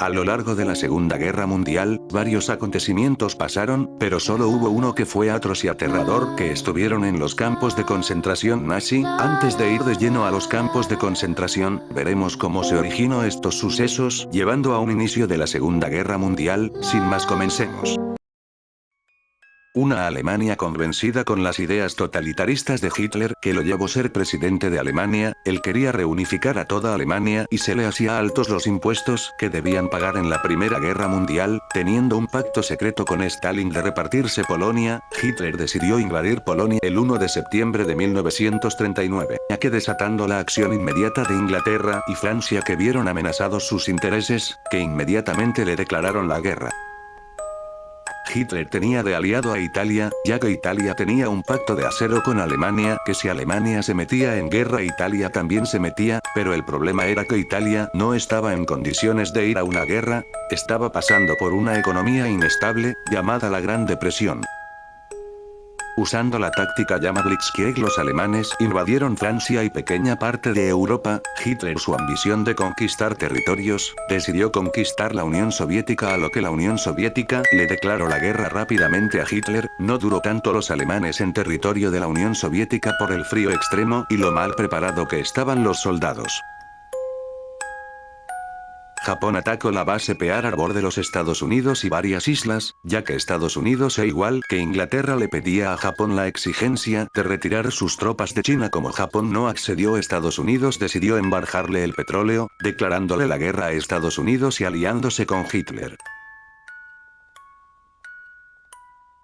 A lo largo de la Segunda Guerra Mundial, varios acontecimientos pasaron, pero solo hubo uno que fue atroz y aterrador, que estuvieron en los campos de concentración nazi. Antes de ir de lleno a los campos de concentración, veremos cómo se originó estos sucesos, llevando a un inicio de la Segunda Guerra Mundial. Sin más, comencemos. Una Alemania convencida con las ideas totalitaristas de Hitler, que lo llevó a ser presidente de Alemania. Él quería reunificar a toda Alemania y se le hacía altos los impuestos que debían pagar en la Primera Guerra Mundial, teniendo un pacto secreto con Stalin de repartirse Polonia. Hitler decidió invadir Polonia el 1 de septiembre de 1939, ya que desatando la acción inmediata de Inglaterra y Francia, que vieron amenazados sus intereses, que inmediatamente le declararon la guerra. Hitler tenía de aliado a Italia, ya que Italia tenía un pacto de acero con Alemania, que si Alemania se metía en guerra, Italia también se metía, pero el problema era que Italia no estaba en condiciones de ir a una guerra, estaba pasando por una economía inestable, llamada la Gran Depresión. Usando la táctica llamada Blitzkrieg, los alemanes invadieron Francia y pequeña parte de Europa. Hitler, su ambición de conquistar territorios, decidió conquistar la Unión Soviética, a lo que la Unión Soviética le declaró la guerra rápidamente a Hitler. No duró tanto los alemanes en territorio de la Unión Soviética por el frío extremo y lo mal preparado que estaban los soldados. Japón atacó la base Pearl Harbor de los Estados Unidos y varias islas, ya que Estados Unidos, igual que Inglaterra, le pedía a Japón la exigencia de retirar sus tropas de China. Como Japón no accedió, Estados Unidos decidió embargarle el petróleo, declarándole la guerra a Estados Unidos y aliándose con Hitler.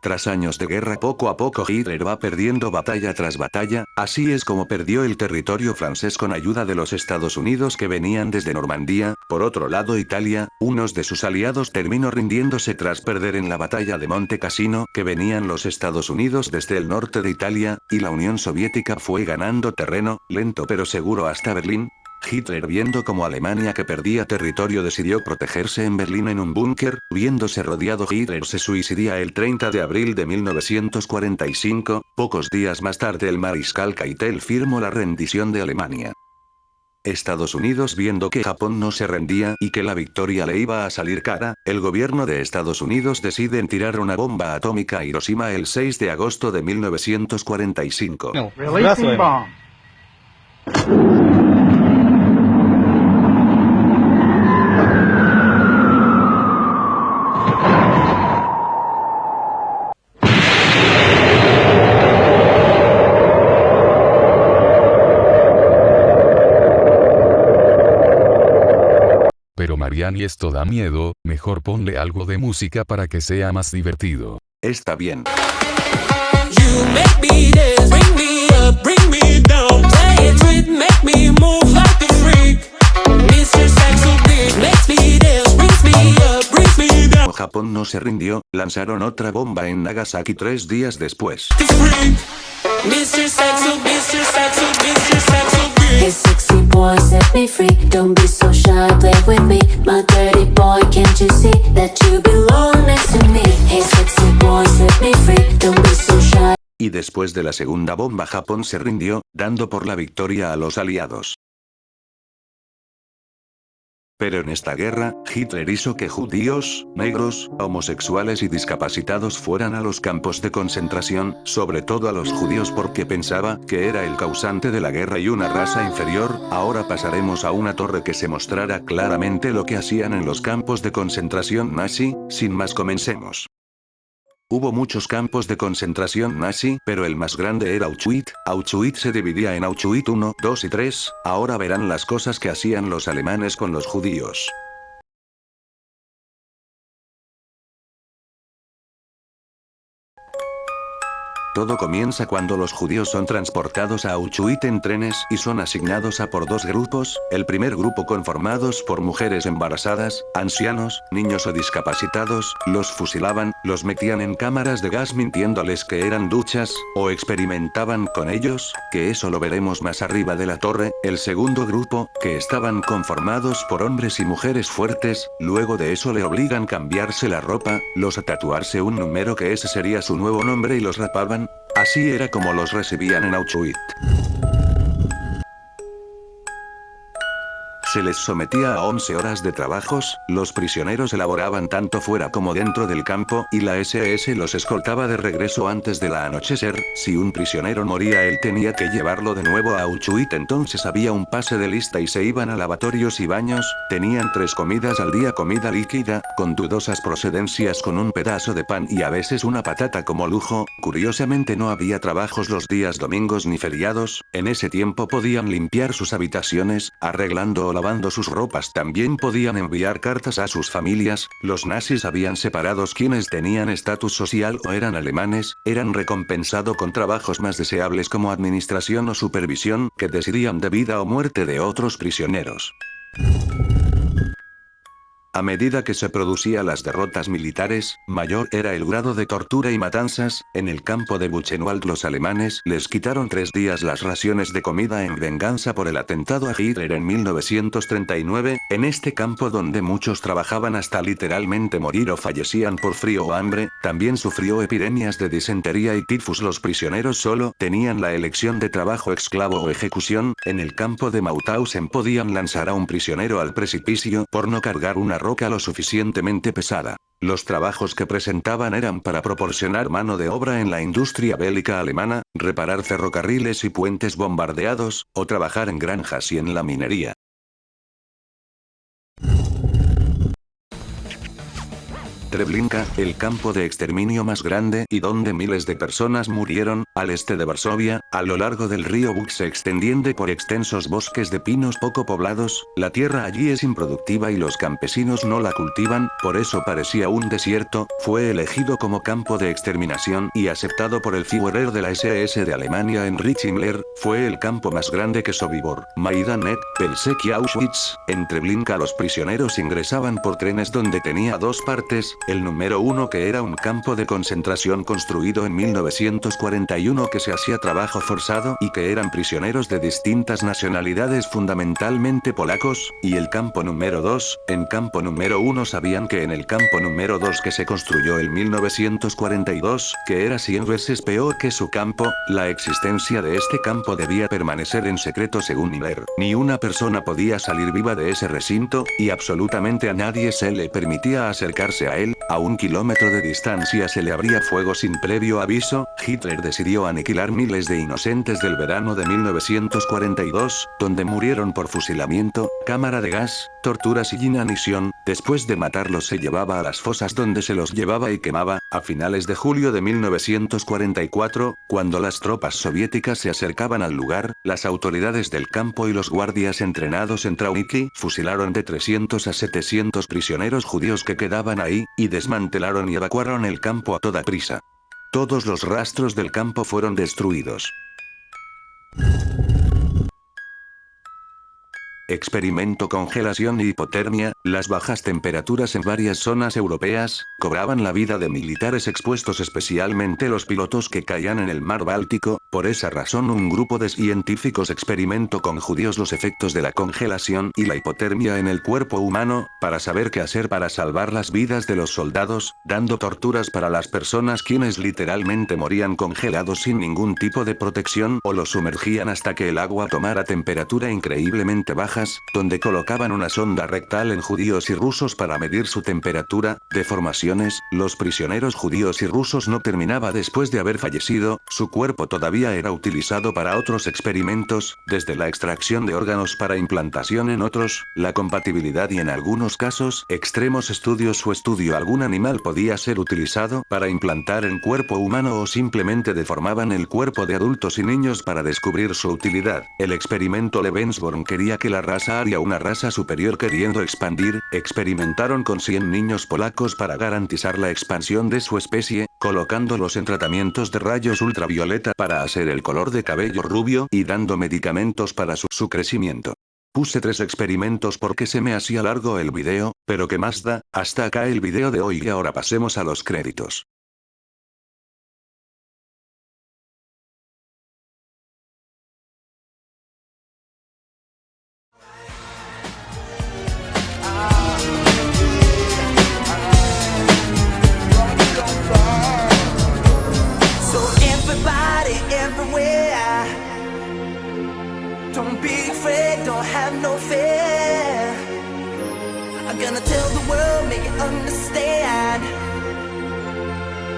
Tras años de guerra, poco a poco Hitler va perdiendo batalla tras batalla. Así es como perdió el territorio francés con ayuda de los Estados Unidos, que venían desde Normandía. Por otro lado, Italia, unos de sus aliados, terminó rindiéndose tras perder en la batalla de Monte Cassino, que venían los Estados Unidos desde el norte de Italia, y la Unión Soviética fue ganando terreno, lento pero seguro, hasta Berlín. Hitler, viendo como Alemania, que perdía territorio, decidió protegerse en Berlín en un búnker. Viéndose rodeado, Hitler se suicidia el 30 de abril de 1945. Pocos días más tarde, el mariscal Keitel firmó la rendición de Alemania. Estados Unidos, viendo que Japón no se rendía y que la victoria le iba a salir cara, el gobierno de Estados Unidos decide tirar una bomba atómica a Hiroshima el 6 de agosto de 1945. No. Releasing bomb. Pero Mariani, esto da miedo, mejor ponle algo de música para que sea más divertido. Está bien. You make me dance, bring me up, bring me down. Play it with, make me move like a freak. Mr. Saxo Beat makes me dance, brings me up, brings me down. Como Japón no se rindió, lanzaron otra bomba en Nagasaki 3 días después. Mr. Saxo, Mr. Saxo, Mr. Saxo Hey Beat. sexy boy, set me free. Don't be so shy, play with me. My dirty boy, can't you see that you belong next to me? Hey sexy boy, set me free. Don't be so shy. Y después de la segunda bomba, Japón se rindió, dando por la victoria a los aliados. Pero en esta guerra, Hitler hizo que judíos, negros, homosexuales y discapacitados fueran a los campos de concentración, sobre todo a los judíos, porque pensaba que era el causante de la guerra y una raza inferior. Ahora pasaremos a una torre que se mostrará claramente lo que hacían en los campos de concentración nazi. Sin más, comencemos. Hubo muchos campos de concentración nazi, pero el más grande era Auschwitz. Auschwitz se dividía en Auschwitz 1, 2 y 3. Ahora verán las cosas que hacían los alemanes con los judíos. Todo comienza cuando los judíos son transportados a Auschwitz en trenes y son asignados a por dos grupos. El primer grupo, conformados por mujeres embarazadas, ancianos, niños o discapacitados, los fusilaban, los metían en cámaras de gas mintiéndoles que eran duchas, o experimentaban con ellos, que eso lo veremos más arriba de la torre. El segundo grupo, que estaban conformados por hombres y mujeres fuertes, luego de eso le obligan a cambiarse la ropa, los a tatuarse un número que ese sería su nuevo nombre y los rapaban. Así era como los recibían en Auschwitz. Se les sometía a 11 horas de trabajos, los prisioneros elaboraban tanto fuera como dentro del campo, y la SS los escoltaba de regreso antes del anochecer. Si un prisionero moría él tenía que llevarlo de nuevo a Auschwitz, entonces había un pase de lista y se iban a lavatorios y baños. Tenían 3 comidas al día, comida líquida, con dudosas procedencias, con un pedazo de pan y a veces una patata como lujo. Curiosamente no había trabajos los días domingos ni feriados. En ese tiempo podían limpiar sus habitaciones, arreglando o lavando sus ropas. También podían enviar cartas a sus familias. Los nazis habían separados quienes tenían estatus social o eran alemanes, eran recompensados con trabajos más deseables como administración o supervisión, que decidían de vida o muerte de otros prisioneros. A medida que se producían las derrotas militares, mayor era el grado de tortura y matanzas. En el campo de Buchenwald los alemanes les quitaron 3 días las raciones de comida en venganza por el atentado a Hitler en 1939, en este campo donde muchos trabajaban hasta literalmente morir o fallecían por frío o hambre, también sufrió epidemias de disentería y tifus. Los prisioneros solo tenían la elección de trabajo esclavo o ejecución. En el campo de Mauthausen podían lanzar a un prisionero al precipicio por no cargar una roca lo suficientemente pesada. Los trabajos que presentaban eran para proporcionar mano de obra en la industria bélica alemana, reparar ferrocarriles y puentes bombardeados, o trabajar en granjas y en la minería. Treblinka, el campo de exterminio más grande y donde miles de personas murieron, al este de Varsovia, a lo largo del río Bug se extiende por extensos bosques de pinos poco poblados. La tierra allí es improductiva y los campesinos no la cultivan, por eso parecía un desierto. Fue elegido como campo de exterminación y aceptado por el Führer de la SS de Alemania, Heinrich Himmler. Fue el campo más grande que Sobibor, Majdanek, Belzec y Auschwitz. En Treblinka los prisioneros ingresaban por trenes donde tenía 2 partes. El número 1, que era un campo de concentración construido en 1941 que se hacía trabajo forzado y que eran prisioneros de distintas nacionalidades, fundamentalmente polacos, y el campo número 2. En campo número 1 sabían que en el campo número 2, que se construyó en 1942, que era 100 veces peor que su campo, la existencia de este campo debía permanecer en secreto según Himmler. Ni una persona podía salir viva de ese recinto, y absolutamente a nadie se le permitía acercarse a él. A 1 kilómetro de distancia se le abría fuego sin previo aviso. Hitler decidió aniquilar miles de inocentes del verano de 1942, donde murieron por fusilamiento, cámara de gas, torturas y inanición. Después de matarlos se llevaba a las fosas donde se los llevaba y quemaba. A finales de julio de 1944, cuando las tropas soviéticas se acercaban al lugar, las autoridades del campo y los guardias entrenados en Trauniki fusilaron de 300 a 700 prisioneros judíos que quedaban ahí, y desmantelaron y evacuaron el campo a toda prisa. Todos los rastros del campo fueron destruidos. Experimento congelación y hipotermia. Las bajas temperaturas en varias zonas europeas cobraban la vida de militares expuestos, especialmente los pilotos que caían en el mar Báltico. Por esa razón un grupo de científicos experimentó con judíos los efectos de la congelación y la hipotermia en el cuerpo humano, para saber qué hacer para salvar las vidas de los soldados, dando torturas para las personas quienes literalmente morían congelados sin ningún tipo de protección, o los sumergían hasta que el agua tomara temperatura increíblemente baja, donde colocaban una sonda rectal en judíos y rusos para medir su temperatura. Deformaciones. Los prisioneros judíos y rusos no terminaba después de haber fallecido, su cuerpo todavía era utilizado para otros experimentos, desde la extracción de órganos para implantación en otros, la compatibilidad y en algunos casos extremos estudios o estudio algún animal podía ser utilizado para implantar en cuerpo humano, o simplemente deformaban el cuerpo de adultos y niños para descubrir su utilidad. El experimento Lebensborn quería que la raza aria una raza superior queriendo expandir. Experimentaron con 100 niños polacos para garantizar la expansión de su especie, colocándolos en tratamientos de rayos ultravioleta para hacer el color de cabello rubio y dando medicamentos para su crecimiento. Puse 3 experimentos porque se me hacía largo el video, pero ¿qué más da? Hasta acá el video de hoy y ahora pasemos a los créditos. Don't be afraid, don't have no fear. I'm gonna tell the world, make it understand.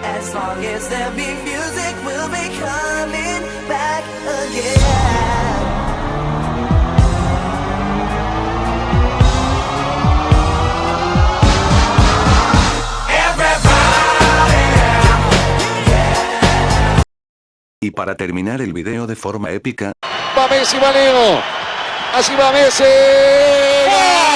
As long as there be music, we'll be coming back again. Y para terminar el video de forma épica, Va Messi, va Leo. Así va Messi. ¡Gol!